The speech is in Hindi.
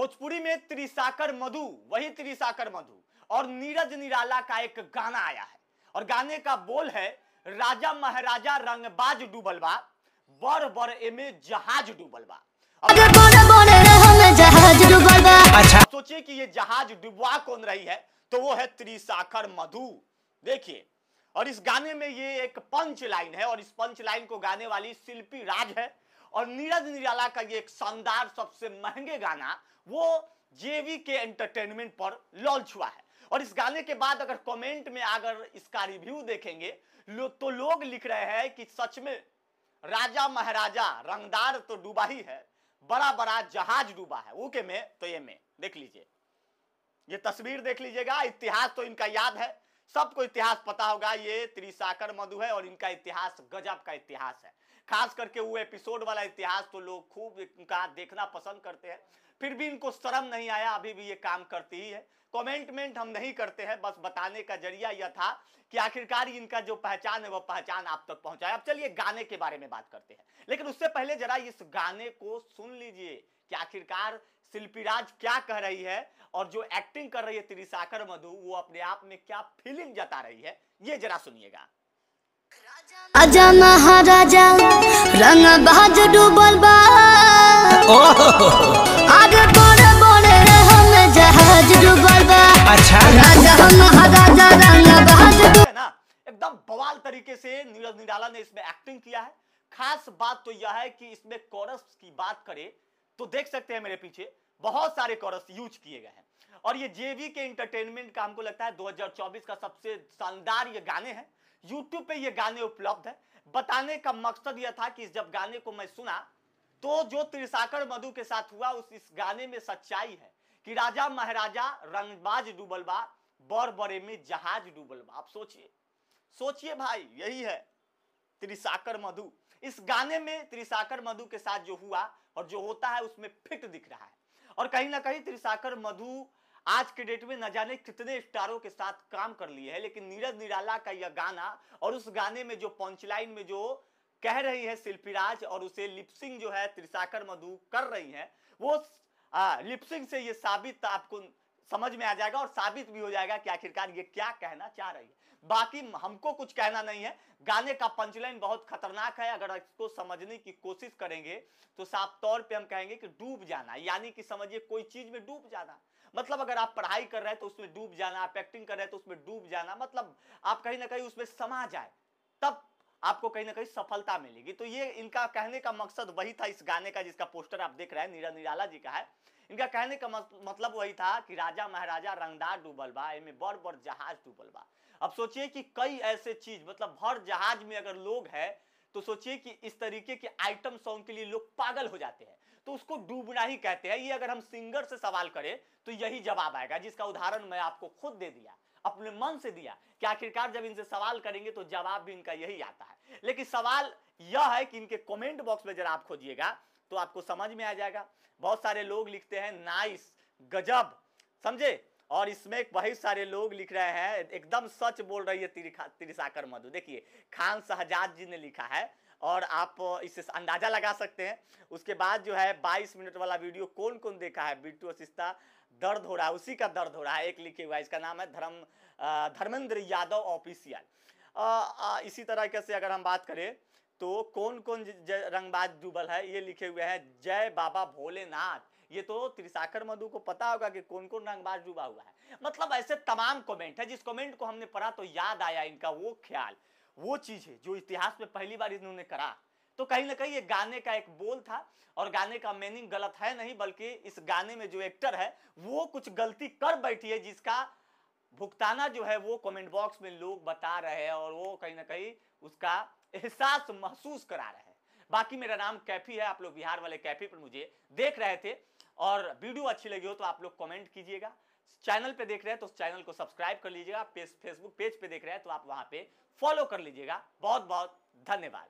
भोजपुरी में त्रिसाकर मधु, वही त्रिसाकर मधु और नीरज निराला का एक गाना आया है और गाने का बोल है राजा महाराजा रंगबाज डूबल बा, बड़ बड़ एमे जहाज डूबल बा। अच्छा सोचिए कि ये जहाज डुबवा कौन रही है, तो वो है त्रिसाकर मधु। देखिए, और इस गाने में ये एक पंच लाइन है और इस पंच लाइन को गाने वाली शिल्पी राज है और नीरज निराला का ये एक शानदार सबसे महंगे गाना वो जेवी के एंटरटेनमेंट पर लॉन्च हुआ है। और इस गाने के बाद अगर कमेंट में अगर इसका रिव्यू देखेंगे तो लोग लिख रहे हैं कि सच में राजा महाराजा रंगदार तो डूबा ही है, बड़ा बड़ा जहाज डूबा है। ओके में तो ये में देख लीजिए, ये तस्वीर देख लीजिएगा। इतिहास तो इनका याद है, सबको इतिहास पता होगा। ये त्रिसाकर मधु है और इनका इतिहास गजब का इतिहास है, खास करके वो एपिसोड वाला इतिहास तो लोग खूब इनका देखना पसंद करते हैं। फिर भी इनको शर्म नहीं आया, अभी भी ये काम करती ही है। कमेंटमेंट हम नहीं करते हैं, बस बताने का जरिया यह था कि आखिरकार इनका जो पहचान है वह पहचान आप तक पहुंचाए। अब चलिए गाने के बारे में बात करते हैं, लेकिन उससे पहले जरा इस गाने को सुन लीजिए कि आखिरकार शिल्पी राज क्या कह रही है और जो एक्टिंग कर रही है त्रिसाकर मधु वो अपने आप में क्या फीलिंग जता रही है, ये जरा सुनिएगा। आजा महाराजा रंगबाज डूबल बा, आगे बड़े बड़े हम जहाज डूबल बा। अच्छा राजा महाराजा रंगबाज है ना, एकदम बवाल तरीके से नीरज निराला ने इसमें एक्टिंग किया है। खास बात तो यह है कि इसमें कोरस की बात करें तो देख सकते हैं मेरे पीछे बहुत सारे कोरस यूज किए गए हैं और ये जेवी के एंटरटेनमेंट का हमको लगता है 2024 का सबसे शानदार ये गाने हैं। YouTube पे ये गाने उपलब्ध है। बताने का मकसद यह था कि जब गाने को मैं सुना तो जो त्रिसाकर मधु के साथ हुआ इस गाने में सच्चाई है कि राजा महाराजा रंगबाज डूबल बा, बड़ बड़े में जहाज डूबल बा। आप सोचिए भाई, यही है त्रिसाकर मधु। इस गाने में त्रिसाकर मधु के साथ जो हुआ और जो होता है उसमें फिट दिख रहा है और कहीं ना कहीं त्रिसाकर मधु आज के डेट में न जाने कितने स्टारों के साथ काम कर लिए है, लेकिन नीरज निराला का यह गाना और उस गाने में जो पंचलाइन में जो कह रही है शिल्पी राज और उसे लिपसिंग जो है त्रिसाकर मधु कर रही है, वो लिपसिंग से ये साबित आपको समझ में आ जाएगा और साबित भी हो जाएगा कि आखिरकार ये क्या कहना चाह रही है। बाकी हमको कुछ कहना नहीं है। गाने का पंचलाइन बहुत खतरनाक है, अगर इसको समझने की कोशिश करेंगे तो साफ तौर पे हम कहेंगे कि डूब जाना, यानी कि समझिए कोई चीज में डूब जाना। मतलब अगर आप पढ़ाई कर रहे हैं तो उसमें डूब जाना, आप एक्टिंग कर रहे हैं तो उसमें डूब जाना, मतलब आप कहीं ना कहीं उसमें समा जाए, तब आपको कहीं ना कहीं सफलता मिलेगी। तो ये इनका कहने का मकसद वही था इस गाने का, जिसका पोस्टर आप देख रहे हैं नीरज निराला जी का है। इनका कहने का मतलब वही था कि राजा महाराजा रंगदार डूबल बा, इनमें बड़ बड़ जहाज डूबल बा। अब सोचिए कि कई ऐसे चीज, मतलब हर जहाज में अगर लोग हैं तो सोचिए कि इस तरीके के आइटम सॉन्ग के लिए लोग पागल हो जाते हैं, तो उसको डूबना ही कहते हैं। ये अगर हम सिंगर से सवाल करें तो यही जवाब आएगा, जिसका उदाहरण मैं आपको खुद दे दिया, अपने मन से दिया कि आखिरकार जब इनसे सवाल करेंगे तो जवाब भी इनका यही आता है। लेकिन सवाल यह है कि इनके कमेंट बॉक्स में जरा आप खोजिएगा तो आपको समझ में आ जाएगा। बहुत सारे लोग लिखते हैं नाइस, गजब, समझे, और इसमें बहुत सारे लोग लिख रहे हैं एकदम सच बोल रही है त्रिसाकर मधु। देखिए खान शहजाद जी ने लिखा है और आप इससे अंदाजा लगा सकते हैं। उसके बाद जो है 22 मिनट वाला वीडियो कौन कौन देखा है, बिट्टू असिस्ता, दर्द हो रहा है, उसी का दर्द हो रहा है, एक लिखे हुआ है, इसका नाम है धर्मेंद्र यादव ऑफिशियल। इसी तरीके से अगर हम बात करें तो कौन कौन रंगबाज डूबल है, ये लिखे हुए हैं जय बाबा भोलेनाथ। ये तो त्रिसाकर मधु को पता होगा कि कौन कौन रंगबाज डूबा हुआ है। मतलब ऐसे तमाम कमेंट है, जिस कमेंट को हमने पढ़ा तो याद आया इनका वो ख्याल, वो चीज है जो इतिहास में पहली बार इन्होंने करा। तो कहीं ना कहीं ये गाने का एक बोल था और गाने का मीनिंग गलत है नहीं, बल्कि इस गाने में जो एक्टर है वो कुछ गलती कर बैठी है, जिसका भुगताना जो है वो कमेंट बॉक्स में लोग बता रहे हैं और वो कहीं ना कहीं उसका एहसास महसूस करा रहे हैं। बाकी मेरा नाम कैफी है, आप लोग बिहार वाले कैफी पर मुझे देख रहे थे और वीडियो अच्छी लगी हो तो आप लोग कमेंट कीजिएगा। चैनल पे देख रहे हैं तो चैनल को सब्सक्राइब कर लीजिएगा, फेसबुक पेज पे देख रहे हैं तो आप वहां पे फॉलो कर लीजिएगा। बहुत बहुत धन्यवाद।